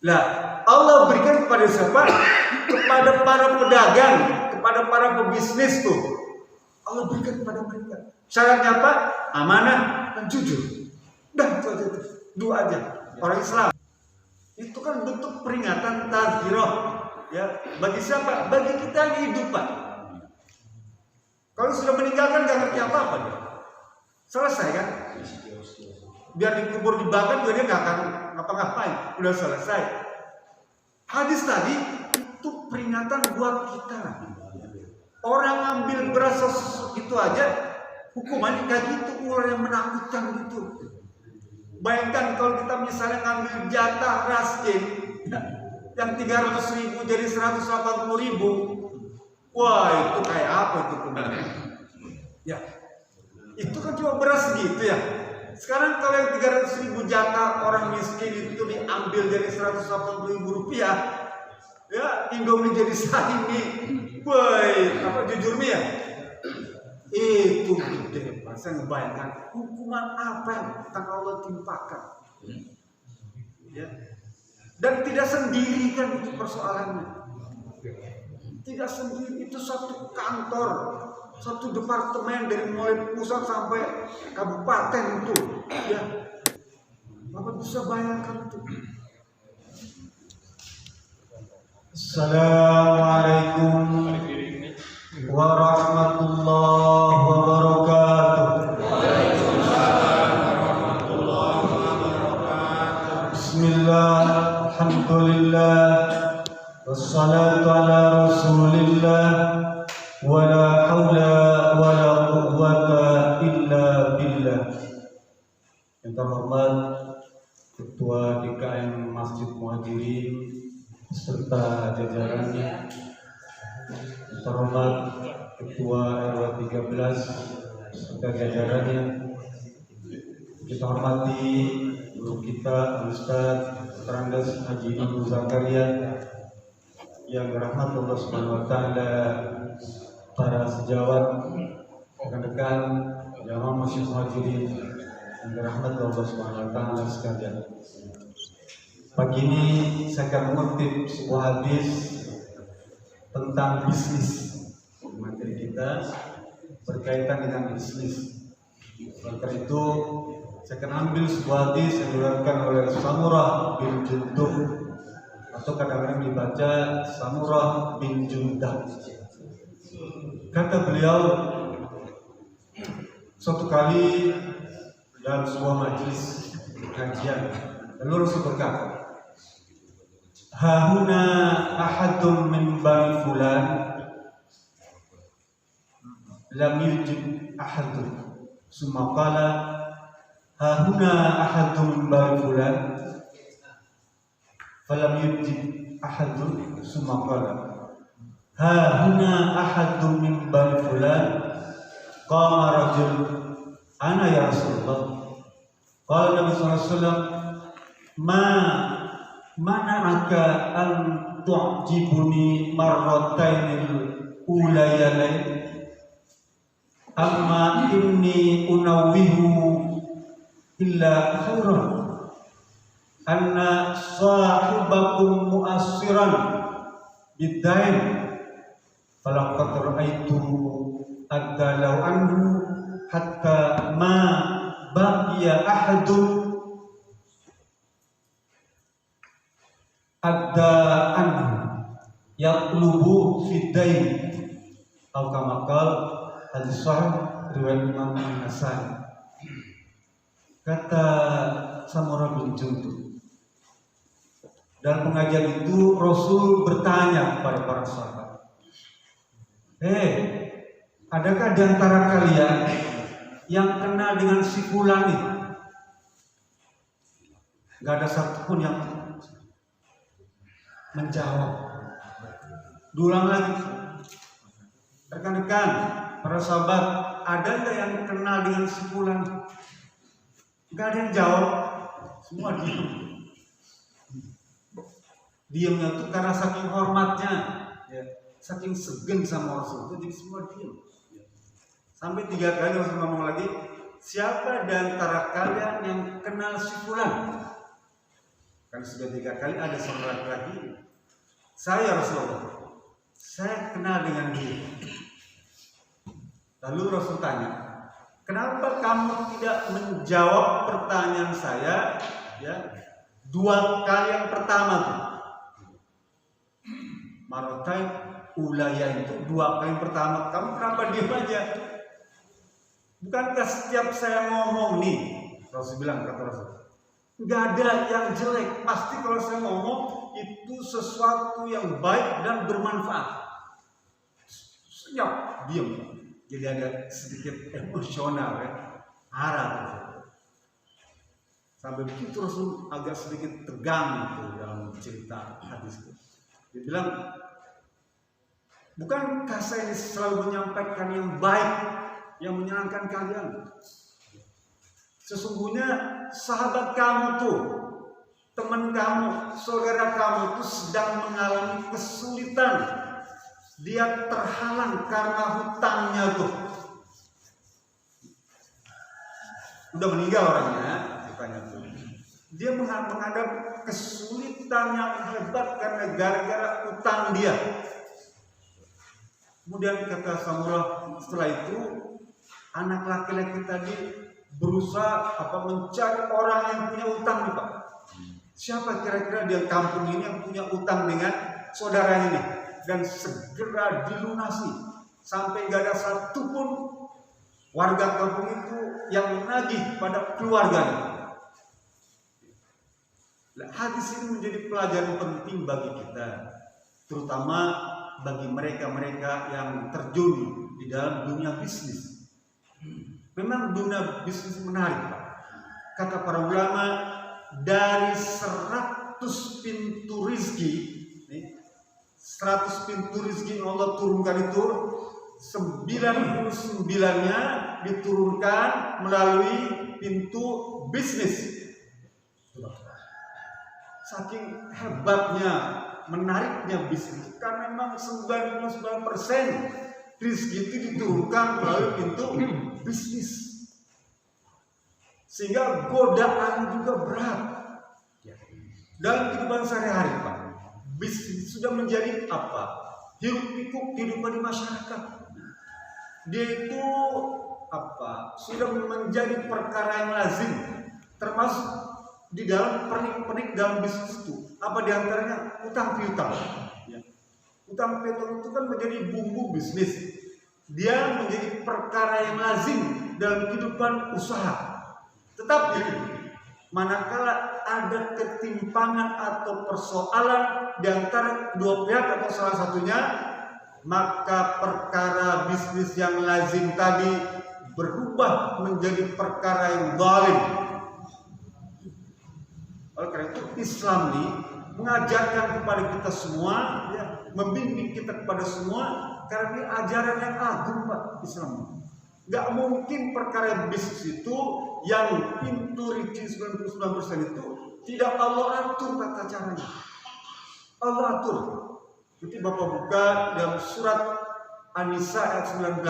Lah, Allah berikan kepada siapa? Kepada para pedagang, kepada para pebisnis tuh. Allah berikan kepada mereka. Syaratnya apa? Amanah dan jujur. Dah itu aja tuh. Dua aja. Orang Islam. Itu kan bentuk peringatan tazkirah. Ya, bagi siapa? Bagi kita yang hidup, Pak. Kalau sudah meninggalkan gak ngerti apa-apa dia. Selesai kan? Biar dikubur dibakar juga dia gak akan ngapa-ngapain. Udah selesai. Hadis tadi itu peringatan buat kita. Orang ambil beras itu aja hukumannya kayak gitu, ular yang menakutkan gitu. Bayangkan kalau kita misalnya ngambil jatah raskin yang 300.000 jadi 180.000. Wah, itu kayak apa itu kemarin? Ya, itu kan cuma beras gitu ya. Sekarang kalau yang 300.000 jatah orang miskin itu diambil jadi 180.000 rupiah, ya Indomie jadi sahimi. Woi, apa jujur nih ya? Itu gede, saya ngebayangkan hukuman apa yang akan Allah timpakan. Ya. Dan tidak sendiri kan itu persoalannya. Tidak sendiri, itu satu kantor, satu departemen dari mulai pusat sampai kabupaten itu. Ya, Bapak bisa bayangkan itu. Assalamualaikum warahmatullahi wabarakatuh. Bismillah, alhamdulillah, wassalatu ala rasulillah, wala hawla wala quwwata illa billah. Yang terhormat Ketua DKM Masjid Muhajirin serta jajarannya, yang terhormat Ketua RW 13 serta jajarannya, kita hormati guru kita Ustaz Terandas Haji Ibu Zakaria yang dirahmati Allah Subhanahu wa taala, para sejawat, rekan-rekan jamaah Masjid Muhajirin yang dirahmati Allah Subhanahu wa taala sekalian. Pagi ini saya akan mengutip sebuah hadis tentang bisnis. Materi kita berkaitan dengan bisnis. Oleh itu, saya akan ambil sebuah hadis yang diriwayatkan oleh Samurah bin Jundub, atau kadang-kadang dibaca Samurah bin Jundab. Kata beliau, suatu kali dalam sebuah majelis kajian, lalu Rasul berkata, hahuna ahadun min bani fulan lam yujib ahadun. Summa qala hahuna ahadun min bani fulan falam yujib ahadun. Summa qala hahuna ahadun min bani fulan. Qama rajul, ana ya Rasulullah. Qala Nabi sallallahu alaihi wasallam, mana'aka an tu'jibuni marratainil ulayalain, amma inni unawwihu illa khairan, anna sahibakum mu'assiran biddain, falaqad ra'aituhu addalau anhu hatta ma baqiya ahadun adda'an yaqlubu fiddain, atau kama qala hadis sahih riwayat Imam An-Nasai. Kata Samurah bin Jundub, dalam pengajian itu Rasul bertanya kepada para sahabat, adakah di antara kalian yang kenal dengan si fulan ini? Gak ada satupun yang menjawab. Diulang lagi, rekan-rekan, para sahabat, ada nggak yang kenal dengan si fulan? Gak ada yang jawab, semua diam. Diamnya itu karena saking hormatnya, ya, saking segen sama Rasul, jadi semua diam. Sampai 3 kali Rasul ngomong lagi, siapa di antara kalian yang kenal si fulan? Kan sudah 3 kali ada seorang laki-laki, saya Rasulullah, saya kenal dengan dia. Lalu Rasul tanya, kenapa kamu tidak menjawab pertanyaan saya, ya, 2 kali yang pertama tuh? Marotai ulaya itu 2 kali yang pertama, kamu kenapa diam aja? Bukankah setiap saya ngomong nih, Rasul bilang, kata Rasul, nggak ada yang jelek, pasti kalau saya ngomong itu sesuatu yang baik dan bermanfaat. Senyap, diam. Jadi ada sedikit emosional, ya, marah. Sampai begitu Rasul agak sedikit tegang itu dalam cerita hadis itu. Dia bilang, bukankah saya ini selalu menyampaikan yang baik, yang menyenangkan kalian? Sesungguhnya sahabat kamu tuh, teman kamu, saudara kamu tuh sedang mengalami kesulitan. Dia terhalang karena hutangnya tuh. Udah meninggal orangnya, ditanya tuh. Dia menghadapi kesulitan yang hebat karena gara-gara utang dia. Kemudian kata Samurah, setelah itu anak laki-laki tadi berusaha mencari orang yang punya utang nih Pak. Siapa kira-kira di kampung ini yang punya utang dengan saudara ini? Dan segera dilunasi sampai gak ada satupun warga kampung itu yang menagih pada keluarganya. Hadis ini menjadi pelajaran penting bagi kita, terutama bagi mereka-mereka yang terjun di dalam dunia bisnis. Memang dunia bisnis menarik, Pak. Kata para ulama, dari 100 pintu rizki, 100 pintu rizki yang Allah turunkan itu, 99-nya diturunkan melalui pintu bisnis. Saking hebatnya, menariknya bisnis, karena memang 99% rizki itu diturunkan melalui pintu bisnis, sehingga godaan juga berat dalam kehidupan sehari-hari, Pak. Bisnis sudah menjadi hiruk pikuk kehidupan di masyarakat. Dia itu sudah menjadi perkara yang lazim, termasuk di dalam pernik-pernik dalam bisnis itu. Apa diantaranya? Utang piutang. Utang piutang itu kan menjadi bumbu bisnis. Dia menjadi perkara yang lazim dalam kehidupan usaha. Tetapi manakala ada ketimpangan atau persoalan di antara dua pihak atau salah satunya, maka perkara bisnis yang lazim tadi berubah menjadi perkara yang zalim. Oleh karena itu Islam ini mengajarkan kepada kita semua, membimbing kita kepada semua, karena ini ajaran yang agung, Pak, Islam. Gak mungkin perkara bisnis itu yang pintu rizki 99% itu tidak Allah atur tata caranya. Allah atur. Jadi Bapak buka dalam surat An-Nisa ayat 19.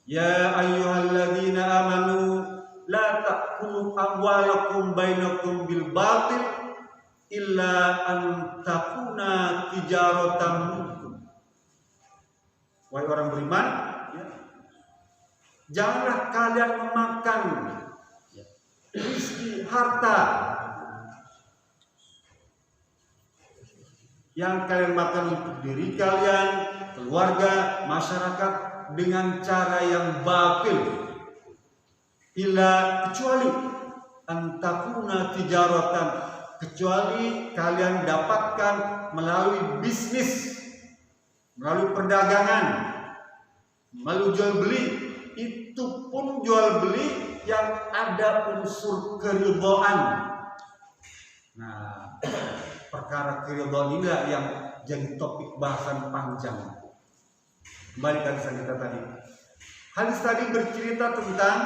Ya ayyuhalladzina amanu la ta'kulu amwalakum bainakum bil batil illa an takuna tijaratan minkum. Wahai orang beriman, janganlah kalian memakan rezeki harta yang kalian makan untuk diri kalian, keluarga, masyarakat dengan cara yang batil. Kecuali antakuna tijaratan, kecuali kalian dapatkan melalui bisnis, melalui perdagangan, melalui jual beli. Itu pun jual beli yang ada unsur keridhaan. Nah, perkara keridhaan ini yang jadi topik bahasan panjang. Kembali ke hadis kita tadi. Hadis tadi bercerita tentang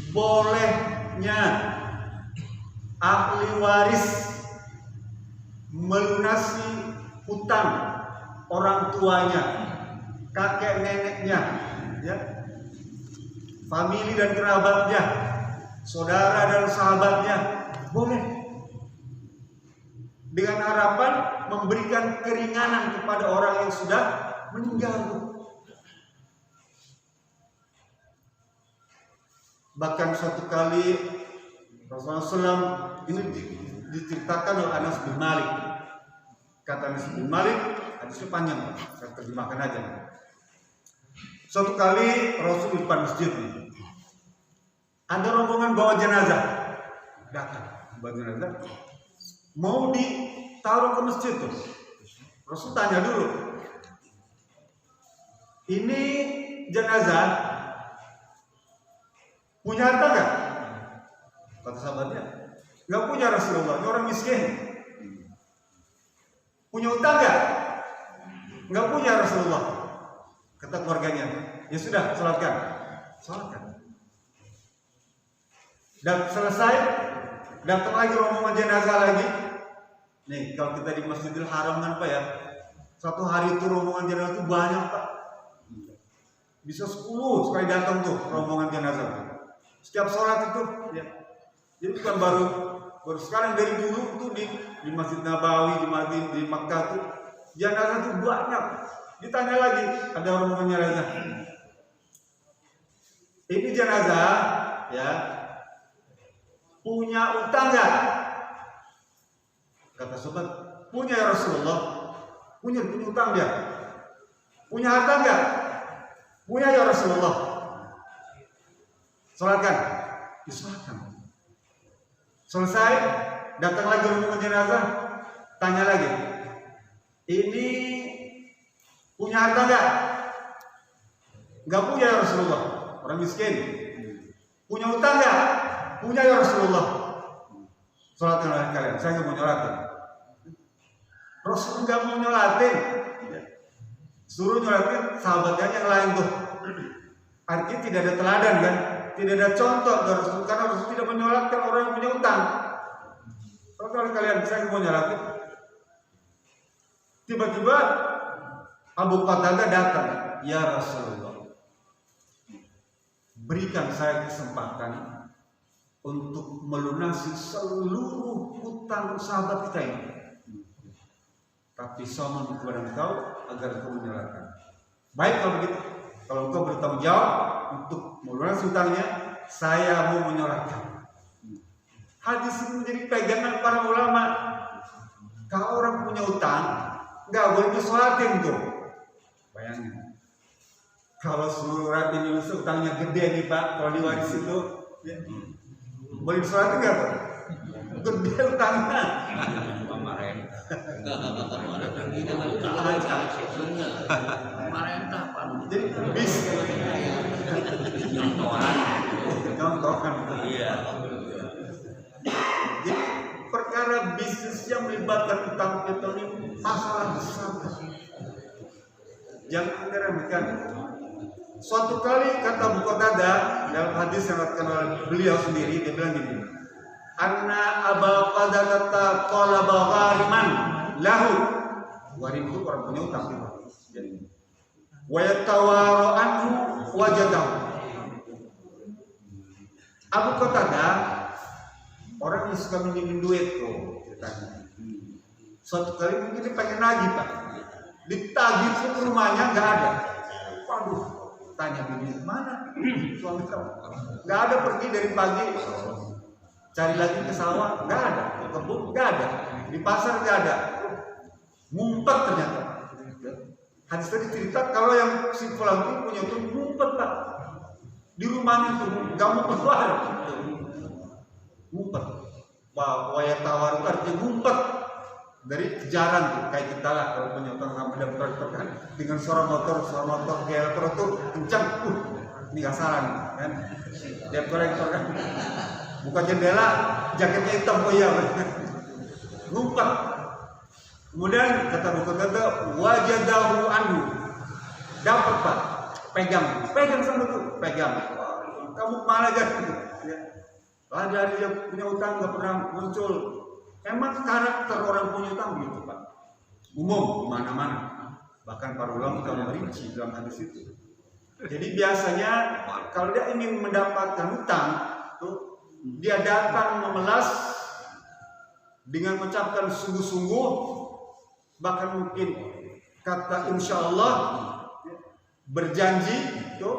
bolehnya ahli waris melunasi hutang orang tuanya, kakek neneknya, famili dan kerabatnya, saudara dan sahabatnya, harapan memberikan keringanan kepada orang yang sudah meninggal. Bahkan suatu kali Rasulullah SAW ini diceritakan oleh Anas bin Malik. Kata Anas bin Malik, hadisnya panjang, saya terjemahkan aja. Suatu kali Rasul di depan masjid nih, ada rombongan bawa jenazah, datang bawa jenazah, mau ditaruh ke masjid tuh. Rasul tanya dulu, ini jenazah punya harta nggak? Kata sahabatnya, nggak punya Rasulullah, ini orang miskin. Punya utang nggak? Nggak punya Rasulullah. Kata keluarganya, ya sudah, sholatkan. Dan selesai, datang lagi rombongan jenazah lagi. Nih, kalau kita di Masjidil Haram kan Pak ya, satu hari itu rombongan jenazah itu banyak Pak. Bisa 10 sekali datang tuh rombongan jenazah. Setiap sholat itu, ya. Jadi bukan baru sekarang, dari dulu tuh di Masjid Nabawi, di Makkah tuh jenazah tuh banyak. Ditanya lagi, ada rombongan jenazah. Ini jenazah, ya, punya utang nggak? Kata sahabat, punya ya Rasulullah. Punya utang dia. Punya harta nggak? Punya ya Rasulullah. Sholatkan, disolatkan. Selesai, datang lagi rombongan jenazah, tanya lagi, ini punya harta nggak? Nggak punya ya Rasulullah. Orang miskin. Punya utang nggak? Punya ya Rasulullah. Sholatkan oleh kalian. Saya nggak mau nyolatin. Rasul nggak mau nyolatin. Suruh nyolatin sahabatnya yang lain tuh. Artinya tidak ada teladan kan? Tidak ada contoh dari Rasul, karena Rasul tidak menyolatkan orang yang punya utang. Sholatkan oleh kalian. Saya nggak mau nyolatin. Tiba-tiba Abu Qatadah datang, ya Rasulullah, berikan saya kesempatan untuk melunasi seluruh hutang sahabat kita ini. Tapi saya mohon kepada engkau agar engkau menyerahkan. Baik kalau begitu, kalau engkau bertanggung jawab untuk melunasi hutangnya, saya mau menyerahkan. Hadis ini menjadi pegangan para ulama. Kalau orang punya utang, nggak boleh disolatin tuh. Bayangin, kalau seluruh rakyat Indonesia utangnya gede nih Pak, kalau diwaris itu, ya, boleh disolatin nggak Pak? Gede utangnya. Jadi bis, contohkan. Iya. Jadi perkara bisnis yang melibatkan utang piutang ini masalah besar. Jangan diremehkan. Suatu kali kata Abu Qatadah dalam hadis yang dikatakan oleh beliau sendiri, dia bilang gini, Anna Abu Qatadah talaba ghariman lahu. Gharim itu orang punya utang. Jadi wa yatawaru anhu wajadahu. Abu Qatadah orang yang suka minjemin duit tuh ceritanya. Suatu kali mungkin dia pengen nagih Pak. Ditagih ke rumahnya nggak ada. Waduh, tanya bini mana suami kamu? Nggak ada, pergi dari pagi, cari lagi ke sawah, nggak ada, ke kebun nggak ada, di pasar nggak ada, ngumpet ternyata. Hadis tadi cerita kalau yang si fulan itu punya itu ngumpet Pak di rumahnya itu, nggak mau keluar, ngumpet. Waya tawar itu artinya ngumpet. Dari kejaran tuh, kayak kita lah kalau punya utang sama daftar kan dengan suara motor gelper tuh kencang, ini nggak salah nih kan, dia kolektor kan, buka jendela jaketnya hitam, oh iya ngumpet. Kemudian kata buku kata wajadahu anhu, dapat Pak, pegang sama tuh, pegang, kamu mana aja gitu ya. Dari dia punya utang nggak pernah muncul. Emang karakter orang punya utang begitu Pak, umum di mana-mana, bahkan para ulama sudah merinci dalam hadis itu. Jadi biasanya kalau dia ingin mendapatkan utang tuh, dia datang memelas dengan mengucapkan sungguh-sungguh, bahkan mungkin kata insya Allah, berjanji, itu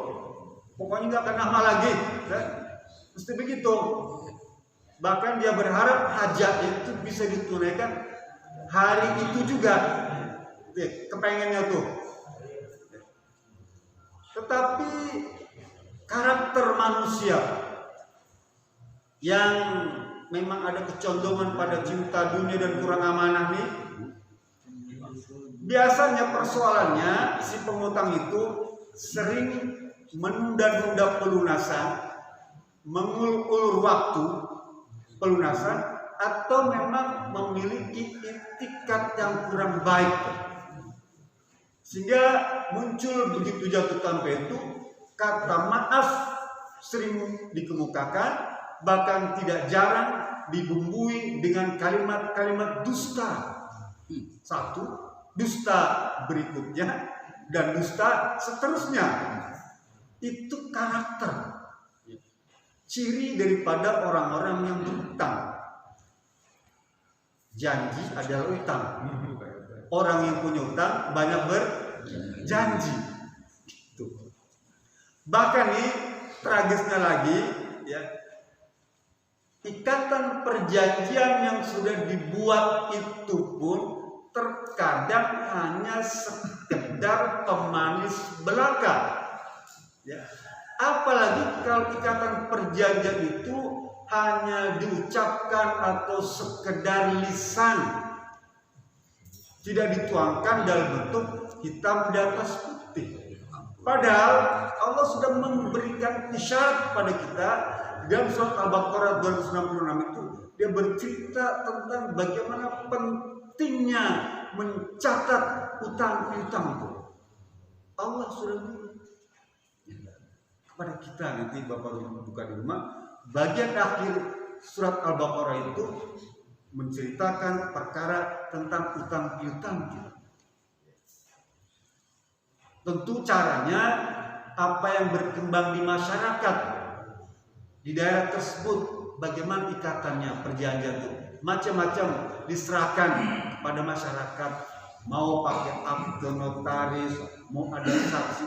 pokoknya nggak akan lama lagi, ya. Mesti begitu. Bahkan dia berharap hajat itu bisa ditunaikan hari itu juga, kepengennya tuh. Tetapi karakter manusia yang memang ada kecondongan pada cinta dunia dan kurang amanah nih, biasanya persoalannya si pengutang itu sering menunda-nunda pelunasan, mengulur waktu pelunasan, atau memang memiliki itikat yang kurang baik, sehingga muncul begitu jatuh tempo itu kata maaf sering dikemukakan, bahkan tidak jarang dibumbui dengan kalimat-kalimat dusta. Satu, dusta berikutnya, dan dusta seterusnya. Itu karakter, ciri daripada orang-orang yang berutang. Janji adalah utang. Orang yang punya utang banyak berjanji. Bahkan nih tragisnya lagi, ya, ikatan perjanjian yang sudah dibuat itu pun terkadang hanya sekedar pemanis belaka, ya. Apalagi kalau ikatan perjanjian itu hanya diucapkan atau sekedar lisan, tidak dituangkan dalam bentuk hitam di atas putih. Padahal Allah sudah memberikan isyarat pada kita dalam surat Al-Baqarah 266 itu. Dia bercerita tentang bagaimana pentingnya mencatat utang-utang itu. Allah sudah kepada kita, nanti Bapak buka di rumah, bagian akhir surat Al-Baqarah itu menceritakan perkara tentang utang piutang. Tentu caranya apa yang berkembang di masyarakat di daerah tersebut, bagaimana ikatannya perjanjian itu macam-macam diserahkan pada masyarakat, mau pakai akte notaris, mau ada saksi,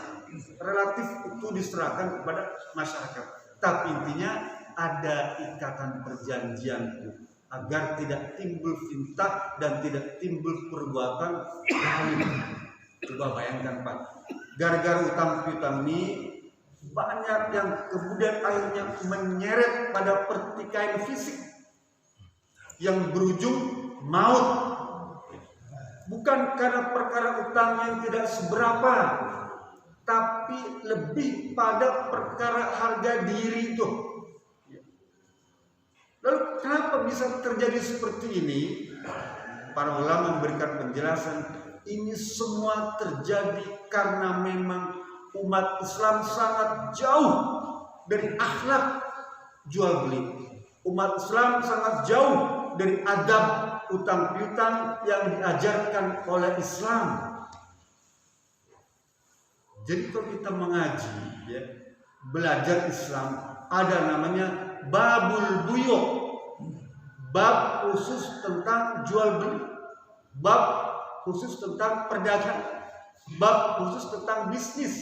relatif itu diserahkan kepada masyarakat. Tapi intinya ada ikatan perjanjian agar tidak timbul fintah dan tidak timbul perbuatan lain. Coba bayangkan Pak, gara-gara utang piutang ini banyak yang kemudian akhirnya menyeret pada pertikaian fisik yang berujung maut. Bukan karena perkara utang yang tidak seberapa, tapi lebih pada perkara harga diri itu. Lalu kenapa bisa terjadi seperti ini? Para ulama memberikan penjelasan, ini semua terjadi karena memang umat Islam sangat jauh dari akhlak jual beli. Umat Islam sangat jauh dari adab utang piutang yang diajarkan oleh Islam. Jadi kalau kita mengaji, ya, belajar Islam, ada namanya babul buyu, bab khusus tentang jual beli, bab khusus tentang perdagangan, bab khusus tentang bisnis.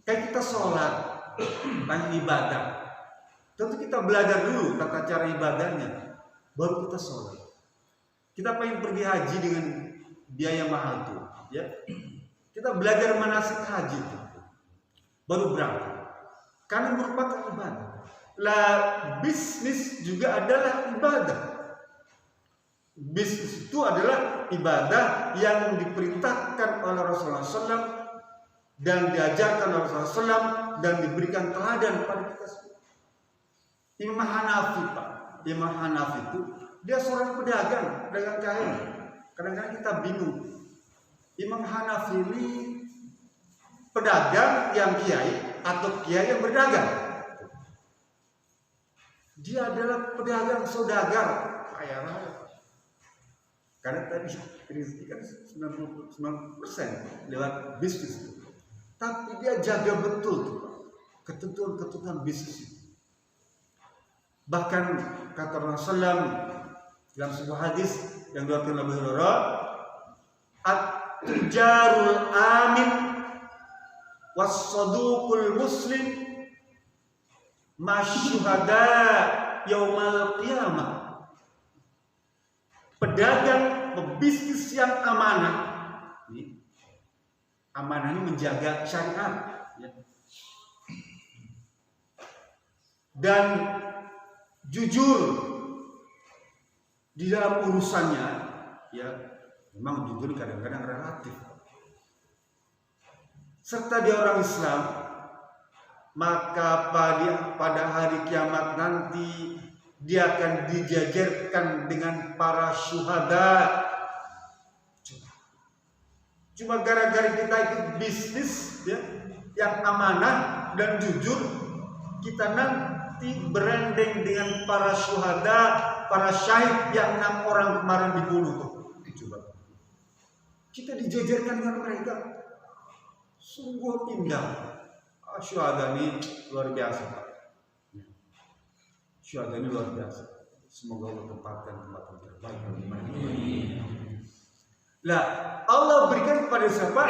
Kayak kita sholat, tentang ibadah, tentu kita belajar dulu tata cara ibadahnya, baru kita sholat. Kita pengen pergi haji dengan biaya mahal tuh, ya. Kita belajar manasik haji itu, baru berangkat, karena merupakan ibadah. Lah bisnis juga adalah ibadah. Bisnis itu adalah ibadah yang diperintahkan oleh Rasulullah SAW dan diajarkan oleh Rasulullah SAW dan diberikan teladan pada kita semua. Imam Hanafi, Pak, Imam Hanafi itu dia seorang pedagang kain. Kadang-kadang kita bingung. Imam Hanafi ini pedagang yang kiai atau kiai yang berdagang? Dia adalah pedagang saudagar, kaya raya. Karena tadi rezeki kan 99% lewat bisnis. Tapi dia jaga betul ketentuan-ketentuan bisnis itu. Bahkan kata Rasulullah, Dalam sebuah hadis yang diriwayatkan Abu Hurairah, at-tujarul amin was-saduqul muslim masyuhada yaumal qiyamah. Pedagang, pebisnis yang amanah. Amanah ini menjaga syariat, ya. Dan jujur di dalam urusannya, ya. Memang jujur kadang-kadang relatif. Serta dia orang Islam, maka pada hari kiamat nanti dia akan dijajarkan dengan para syuhada. Cuma gara-gara kita ikut bisnis, ya, yang amanah dan jujur, kita nanti berendeng dengan para syuhada, para syahid yang 6 orang kemarin dibunuh tuh. Coba. Kita dijajarkan dengan mereka. Sungguh indah. Syuhada ini luar biasa, Pak. Syuhada ini luar biasa. Semoga Allah tempatkan tempat yang terbaik. Lah, Allah berikan kepada siapa?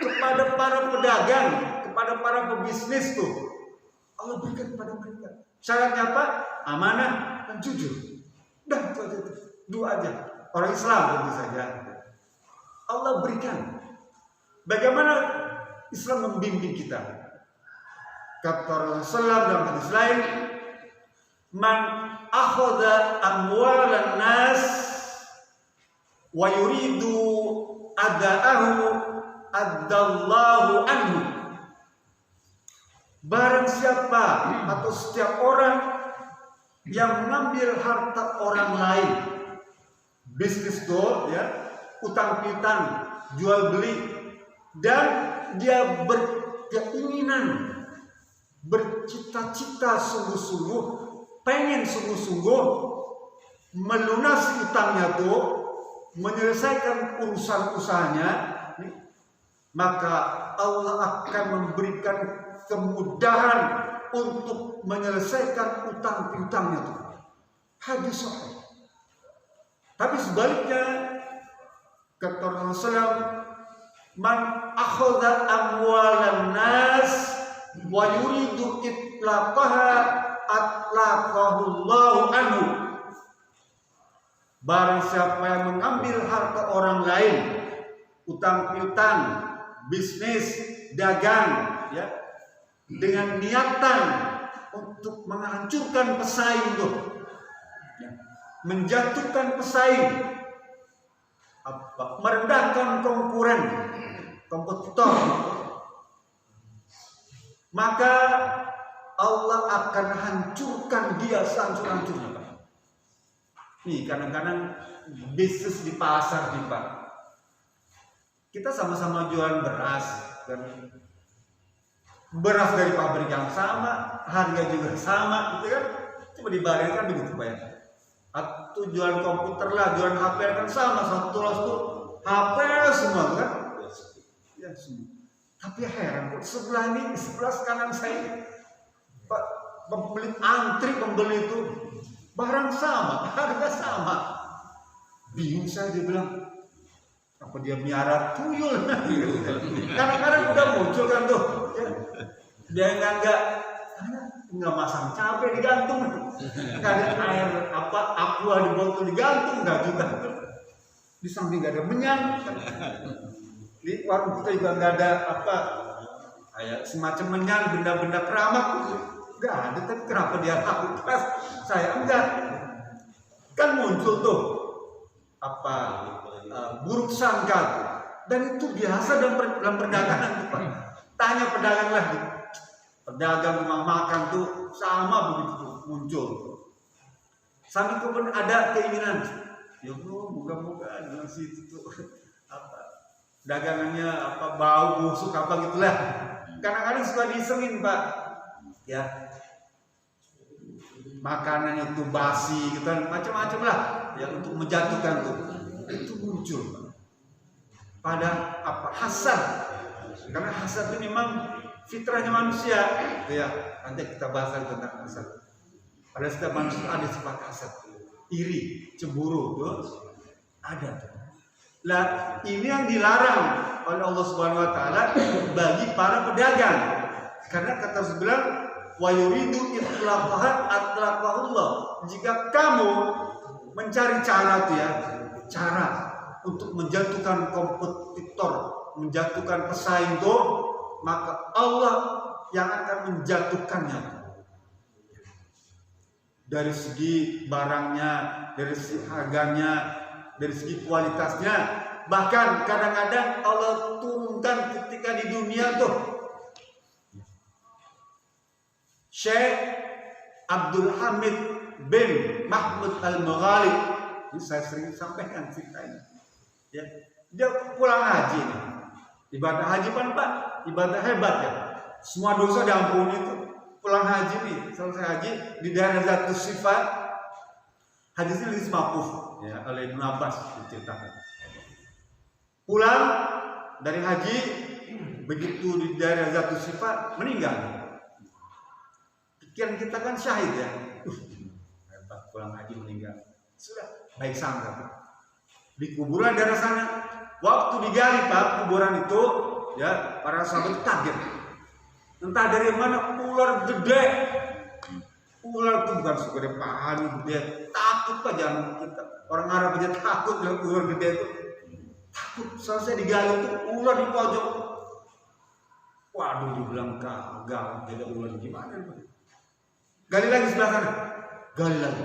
Kepada para pedagang, kepada para pebisnis tuh. Allah berikan kepada mereka. Syaratnya apa? Amanah dan jujur. Dah itu aja tuh. Dua aja. Orang Islam tentu saja. Allah berikan. Bagaimana Islam membimbing kita? Kata Rasulullah dalam hadis lain, man akhadha amwalan nas wa yuridu ada'ahu addallahu anhu. Barang siapa atau setiap orang yang mengambil harta orang lain, bisnis itu, ya, utang piutang, jual beli, dan dia berkeinginan, bercita-cita sungguh-sungguh, pengen sungguh-sungguh melunasi utangnya tuh, menyelesaikan urusan usahanya, maka Allah akan memberikan kemudahan untuk menyelesaikan utang piutangnya tuh. Hadis sahih. Tapi sebaliknya, kata Rasulullah, man akhadha amwalan nas wa yuridu itlaqaha atlaqahu Allahu anhu. Barang siapa yang mengambil harta orang lain, utang piutang, bisnis, dagang, ya, dengan niatan untuk menghancurkan pesaing tuh, ya, menjatuhkan pesaing, merendahkan konkuren, kompetitor, maka Allah akan hancurkan dia sehancur-hancurnya. Nih, kadang-kadang bisnis di pasar nih, Pak. Kita sama-sama jualan beras, dan beras dari pabrik yang sama, harga juga sama, gitu kan? Coba dibaringkan begitu, Pak, ya. Atau jualan komputer lah, jualan HP kan sama, satu tulas tuh HP semua, kan? Ya, semua. Tapi heran, kok sebelah ini, sebelah kanan saya, Pak, pembeli antri pembeli itu barang sama, harga sama. Bingung saya, dia bilang, apa dia miara tuyul? Kadang-kadang udah muncul kan tuh, ya. Dia nggak masang cabai digantung, nggak ada air aqua di botol digantung, nggak juga. Di samping nggak ada menyan. Di warung kita juga nggak ada kayak semacam menyan, benda-benda keramat, nggak ada. Tapi kenapa dia lakukan? Saya enggak. Kan muncul tuh buruk sangka, dan itu biasa dalam perdagangan, Pak. Tanya pedagang lah, pedagang rumah makan tuh sama begitu tuh, muncul. Sampai kemudian ada keinginan, ya moga-moga dengan situ tuh dagangannya bau busuk gitulah. Kadang-kadang suka disengin, Pak, ya, makanan itu basi gitu, macam-macam lah, ya, untuk menjatuhkan tuh. Itu muncul, Pak. Pada hasad. Karena hasad itu memang fitrahnya manusia, ya. Nanti kita bahas tentang hasad. Pada setiap manusia ada sifat hasad. iri, cemburu tuh ada. Lah ini yang dilarang oleh Allah Subhanahu wa taala bagi para pedagang. Karena kata sebelah wa yuridu itlaqaha atlaqahullah. Jika kamu mencari cara tuh ya, cara untuk menjatuhkan kompetitor, menjatuhkan pesaing tuh, maka Allah yang akan menjatuhkannya. Dari segi barangnya, dari segi harganya, dari segi kualitasnya, bahkan kadang-kadang Allah turunkan ketika di dunia tuh. Syekh Abdul Hamid bin Mahmud Al-Maghali, ini saya sering sampaikan cerita ini. Ya, dia pulang haji nih. Ibadah haji kan Pak, ibadah hebat ya. Semua dosa diampuni itu. Pulang haji nih, selesai haji di daerah Zatus Sifat. Hadisnya hadis maquf ya oleh Ibnu Abbas diceritakan. Pulang dari haji, begitu di daerah Zatus Sifat meninggal. Pikiran kita kan syahid ya. Hebat pulang haji meninggal. Sudah baik sangka. Di kuburan daerah sana. Waktu digali Pak kuburan itu, ya para sahabat kaget. Entah dari mana ular gede. Ular itu bukan segede pahan gede. Takut Pak jangan kita. Orang Arab aja takut dengan ular gede itu. Takut. Selesai digali itu ular di pojok. Waduh dibilang kagak beda ular gimana Pak? Gali lagi sebelah sana. Gali lagi.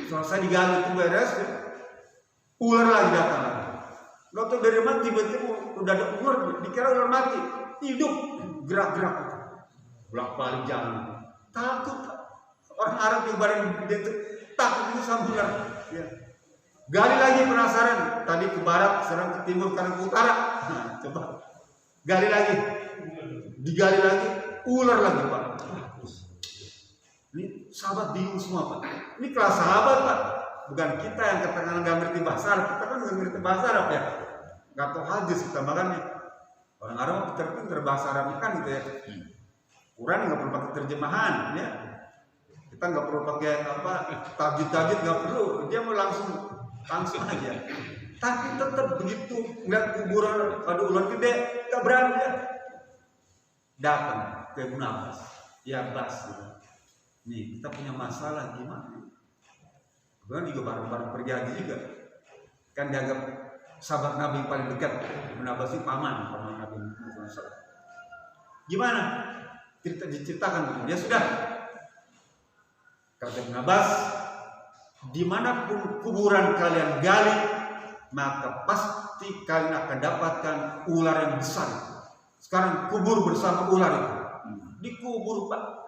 Selesai digali itu beres. Ya. Ular lagi datang lagi. Gak tau dari mana tiba-tiba udah ada ular, dikira ular mati, hidup, gerak-gerak, bolak-balik jalan. Takut orang Arab yang barang gede itu takut itu sama ular. Ya. Gali lagi penasaran, tadi ke barat, sekarang ke timur, kanan ke utara. Nah, coba gali lagi, digali lagi, ular lagi Pak. Ini sahabat bingung semua Pak. Ini kelas sahabat Pak. Bukan kita yang katakan nggak ngerti bahasa Arab, kita kan nggak ngerti bahasa Arab ya, nggak tahu hadis kita makanya. Orang Arab pinter bahasa Arab kan gitu ya. Quran nggak perlu pakai terjemahan ya. Kita nggak perlu pakai apa tajwid nggak perlu, dia mau langsung aja. Tapi tetap begitu ngeliat kuburan ada ular gede, nggak berani ya. Datang ke Ibnu Abbas, ya Abbas, gitu. Nih kita punya masalah gimana? Kemudian juga bareng-bareng pergi haji juga. Kan dianggap sahabat Nabi yang paling dekat. Ibnu Abbas itu paman Nabi Muhammad SAW. Gimana? Diceritakan. Ya sudah. Kata Ibnu Abbas, dimanapun kuburan kalian gali, maka pasti kalian akan dapatkan ular yang besar. Sekarang kubur bersama ular itu. Dikubur Pak.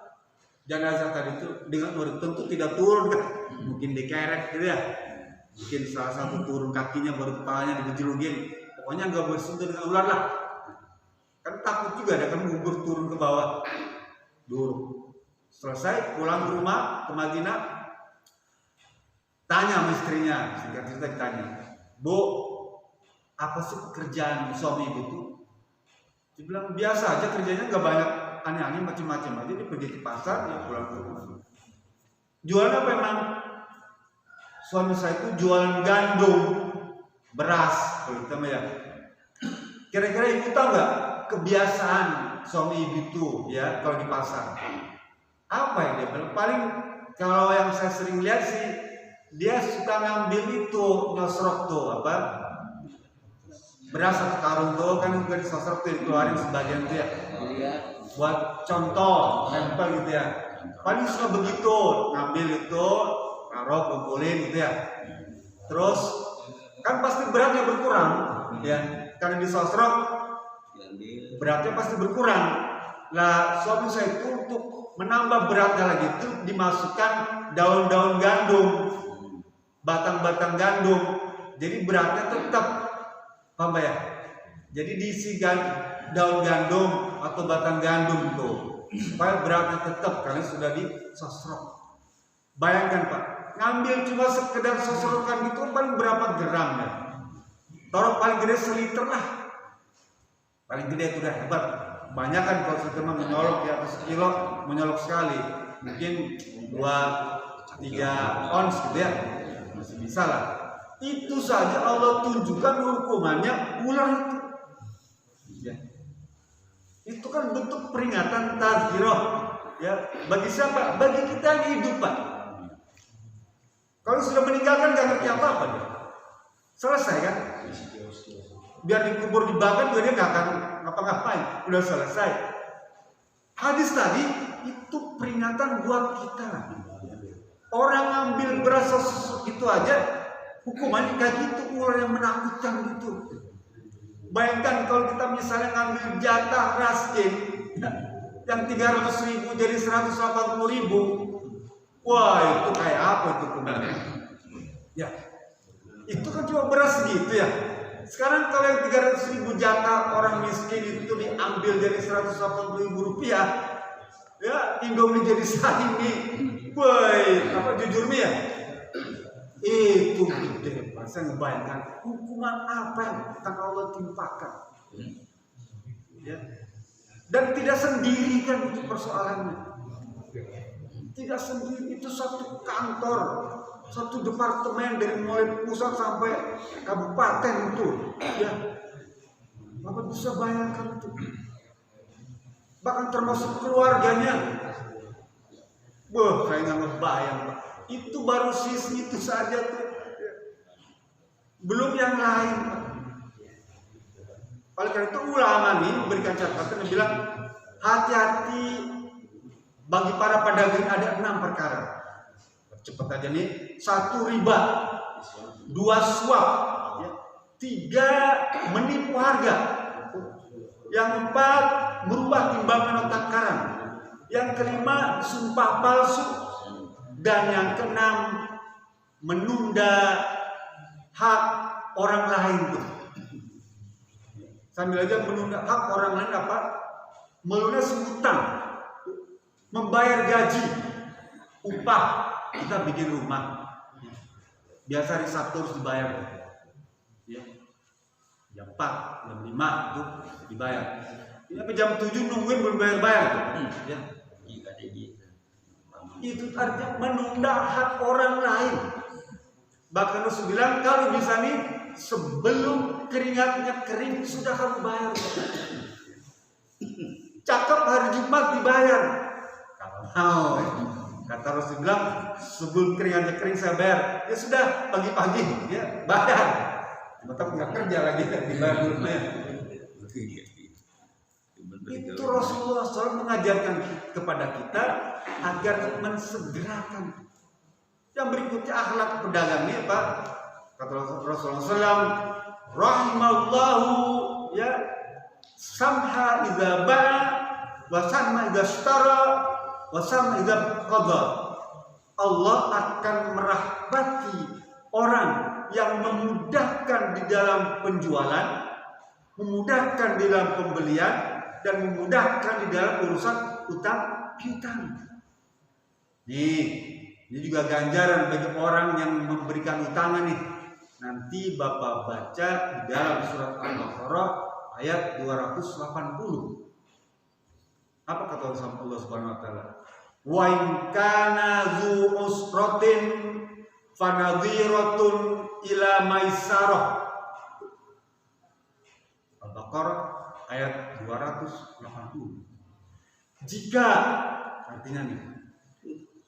Jenazah tadi itu dengan ular tentu tidak turun kan, mungkin dikerek gitu ya, mungkin salah satu turun kakinya baru kepalanya digejolugin, pokoknya nggak bersentuh dengan ular lah, kan takut juga ada kan ngubur turun ke bawah, dulu selesai pulang ke rumah ke Madinah, tanya sama istrinya, singkat cerita ditanya, Bu, apa sih pekerjaan suami ibu itu? Dia bilang biasa aja kerjanya nggak banyak. Aneh-aneh macam-macam aja, dia pergi ke pasar, dia pulang ke rumah. Jualan apa emang? Suami saya itu jualan gandum, beras, kalau kita ya. Kira-kira ibu tahu nggak kebiasaan suami ibu itu ya kalau di pasar? Apa yang dia bilang? Paling kalau yang saya sering lihat sih, dia suka ngambil itu nyosrok tuh apa? Beras atau karung tuh kan juga disosrok tuh dikeluarin sebagian tuh ya. Buat contoh, sampel gitu ya. Paling suka begitu, ngambil itu, taruh, kumpulin gitu ya. Terus kan pasti beratnya berkurang, ya. Karena disosrok, beratnya pasti berkurang. Lah suami saya itu untuk menambah beratnya lagi itu dimasukkan daun-daun gandum, batang-batang gandum. Jadi beratnya tetap, paham ya? Jadi diisi daun gandum atau batang gandum tuh supaya beratnya tetap karena sudah disosrok. Bayangkan Pak, ngambil cuma sekedar sosrokan itu paling berapa gram ya? Taruh paling gede seliter lah, paling gede itu udah hebat. Banyak kan kalau seliter mah menyolok ya, atau sekilo menyolok sekali, mungkin 2 3 ons gitu ya, masih bisa lah. Itu saja Allah tunjukkan hukumannya ular itu. Ya. Itu kan bentuk peringatan tazkirah ya, bagi siapa? Bagi kita yang hidup, Pak. Kalau sudah meninggalkan gak ngerti apa-apa dia. Selesai kan? Biar dikubur dibakar juga dia gak akan ngapa-ngapain. Udah selesai. Hadis tadi itu peringatan buat kita. Orang ambil beras itu aja hukumannya kayak gitu, ular yang menakutkan gitu. Bayangkan kalau kita misalnya ngambil jatah raskin yang 300.000 jadi 180.000. Wah, itu kayak apa itu kemarin? Ya, itu kan cuma beras gitu ya. Sekarang kalau yang 300.000 jatah orang miskin itu diambil dari 180.000 rupiah, ya Indomie jadi sahimi. Woi, apa jujur nih ya? Itu gede. Saya ngebayangkan hukuman apa yang akan Allah timpakan. Ya. Dan tidak sendiri kan itu persoalannya. Tidak sendiri, itu satu kantor, satu departemen dari mulai pusat sampai kabupaten itu, ya. Bapak bisa bayangkan itu. Bahkan termasuk keluarganya. Wah, saya nggak ngebayang, Pak. Itu baru sisi itu saja tuh. Belum yang lain, Pak. Oleh karena itu ulama nih memberikan catatan dan bilang hati-hati. Bagi para pedagang ada 6 perkara. Cepat aja nih. 1 riba, 2 suap, 3 menipu harga, yang 4 merubah timbangan otak karang, yang kelima sumpah palsu, dan yang keenam menunda hak orang lain tuh. Sambil aja menunda hak orang lain apa? Melunasi hutang. Membayar gaji, upah, kita bikin rumah. Biasa hari Sabtu harus dibayar. Ya. Jam 4, jam 5 itu dibayar. Tapi jam 7 nungguin belum bayar-bayar tuh. Ya. Itu artinya menunda hak orang lain. Bahkan Rasul bilang kalau bisa nih sebelum keringatnya kering sudah kamu bayar. Cakep hari Jumat dibayar. Oh, kata Rasul bilang sebelum keringatnya kering saya bayar. Ya sudah pagi-pagi ya bayar. Tetap nggak kerja lagi dibayar dulu ya. Itu Rasulullah SAW mengajarkan kepada kita agar mensegerakan. Yang berikutnya akhlak pedagang ini Pak. Kata Rasulullah SAW, rahimallahu ya samha idza ba'a wa samha idza ishtara wasam idza qada. Allah akan merahmati orang yang memudahkan di dalam penjualan, memudahkan di dalam pembelian, dan memudahkan di dalam urusan utang piutang. Ini juga ganjaran bagi orang yang memberikan utangan nih. Nanti Bapak baca di dalam surat Al-Baqarah ayat 280. Apa kata Allah Subhanahu wa taala? Wa in kana zu usratin fanadhiratun ila maisarah. Al-Baqarah ayat 280. Jika artinya nih,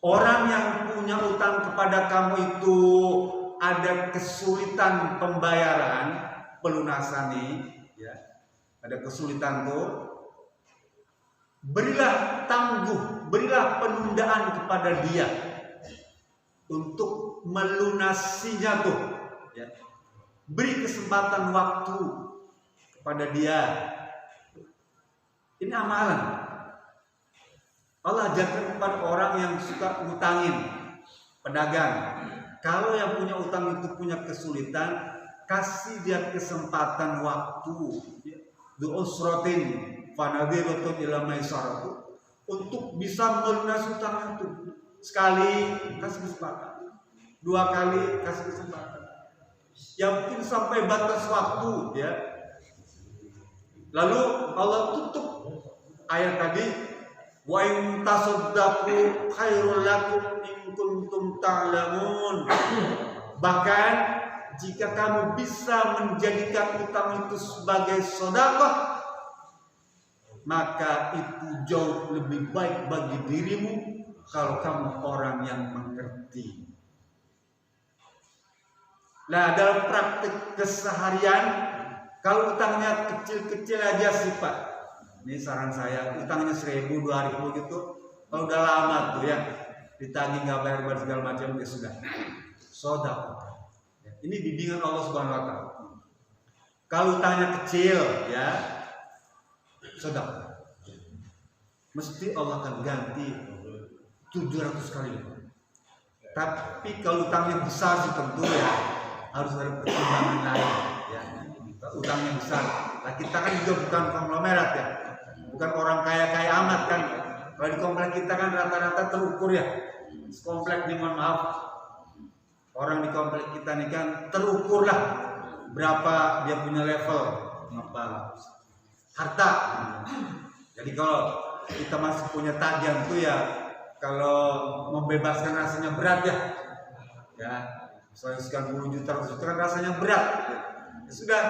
orang yang punya utang kepada kamu itu ada kesulitan pembayaran, pelunasan nih, ya. Ada kesulitan tuh. Berilah tangguh, berilah penundaan kepada dia untuk melunasinya tuh, ya. Beri kesempatan waktu kepada dia. Ini amalan. Allah ajarkan kepada orang yang suka ngutangin, pedagang. Kalau yang punya utang itu punya kesulitan, kasih dia kesempatan waktu. Du'usratin fanadhiratun ila maisarah, untuk bisa melunasi utang itu. Sekali kasih kesempatan, 2 kali kasih kesempatan. Yang mungkin sampai batas waktu, ya. Lalu Allah tutup ayat tadi, Wa in tasaddaqu khairul lakum in kuntum ta'lamun. Bahkan jika kamu bisa menjadikan utang itu sebagai sedekah, maka itu jauh lebih baik bagi dirimu kalau kamu orang yang mengerti. Nah, dalam praktik keseharian, kalau utangnya kecil-kecil aja sih Pak, ini saran saya, utangnya 1.000, 2.000 gitu, kalau udah lama tuh ya, ditagih nggak bayar segala macam, ya sudah, sedekah. Ini bimbingan Allah Subhanahu Wa Taala. Kalau utangnya kecil, ya, sedekah. Mesti Allah akan ganti 700 kali. Tapi kalau utangnya besar sih tentu ya harus ada pertimbangan lain. Ya, utangnya besar. Nah, kita kan juga bukan konglomerat ya, bukan orang kaya amat kan. Kalau di komplek kita kan rata-rata terukur ya. Komplek nih, mohon maaf, orang di komplek kita nih kan terukur lah berapa dia punya level apa harta. Jadi kalau kita masih punya tagihan tuh ya, kalau membebaskan rasanya berat ya. Ya, soalnya sekian 10 juta itu kan rasanya berat. Ya sudah,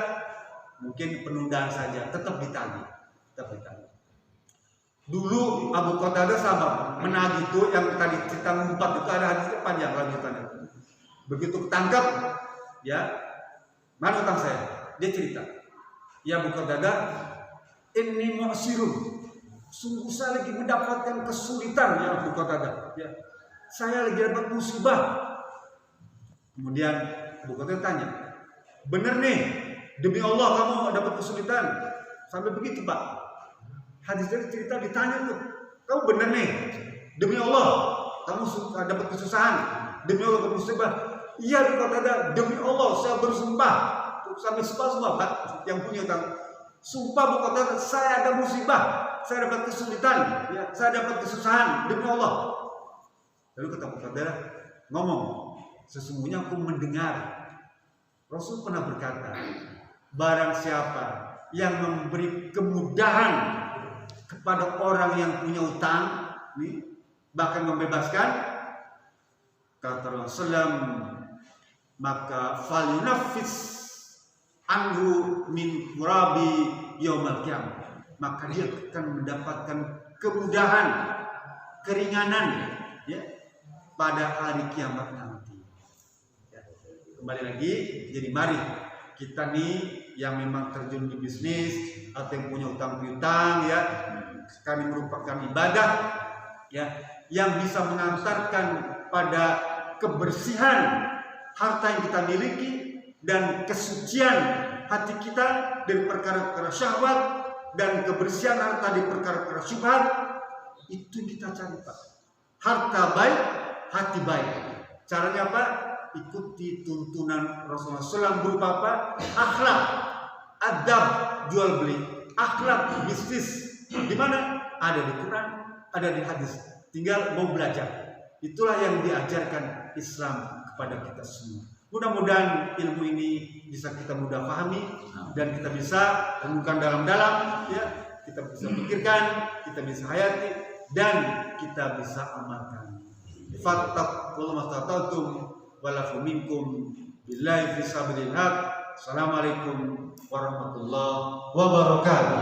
mungkin penundaan saja, tetap ditagih. Dulu Abu Qatadah sahabat menagih itu yang tadi kita ngumpat itu, ada hadisnya panjang lanjutannya. Begitu ketangkap, ya, mana utang saya? Dia cerita, ya Abu Qatadah, ini mu'sirun, sungguh saya lagi mendapatkan kesulitan ya Abu Qatadah. Ya, saya lagi dapat musibah. Kemudian Abu Qatadah tanya, bener nih, demi Allah kamu dapat kesulitan? Sampai begitu Pak. Hadisnya cerita ditanya tuh, kamu bener nih, demi Allah kamu dapat kesusahan, demi Allah dapat musibah. Iya Abu Qatadah, demi Allah saya bersumpah, sampai sumpah Pak yang punya utang. Sumpah Abu Qatadah, saya ada musibah, saya dapat kesulitan, ya, saya dapat kesusahan demi Allah. Lalu kata Abu Qatadah ngomong, sesungguhnya aku mendengar Rasul pernah berkata, barang siapa yang memberi kemudahan kepada orang yang punya utang, nih, bahkan membebaskan, kata Rasulullah, maka falinafis anhu min kurabi yaumal qiyamah, maka dia akan mendapatkan kemudahan, keringanan, ya, pada hari kiamat nanti. Ya, kembali lagi, jadi mari kita nih yang memang terjun di bisnis atau yang punya utang piutang, ya, sekali merupakan ibadah, ya, yang bisa mengantarkan pada kebersihan harta yang kita miliki dan kesucian hati kita dari perkara-perkara syahwat dan kebersihan harta dari perkara-perkara syubhat. Itu kita cari Pak. Harta baik, hati baik. Caranya apa? Ikuti tuntunan Rasulullah SAW berupa apa? Akhlak, adab, jual beli, akhlak bisnis. Di mana? Ada di Quran, ada di hadis. Tinggal mau belajar. Itulah yang diajarkan Islam kepada kita semua. Mudah-mudahan ilmu ini bisa kita mudah pahami dan kita bisa renungkan dalam-dalam, ya, kita bisa pikirkan, kita bisa hayati dan kita bisa amalkan. Fattaqullaha mastata'tum walafu minkum billahi fi sabilil haq. Assalamualaikum warahmatullahi wabarakatuh.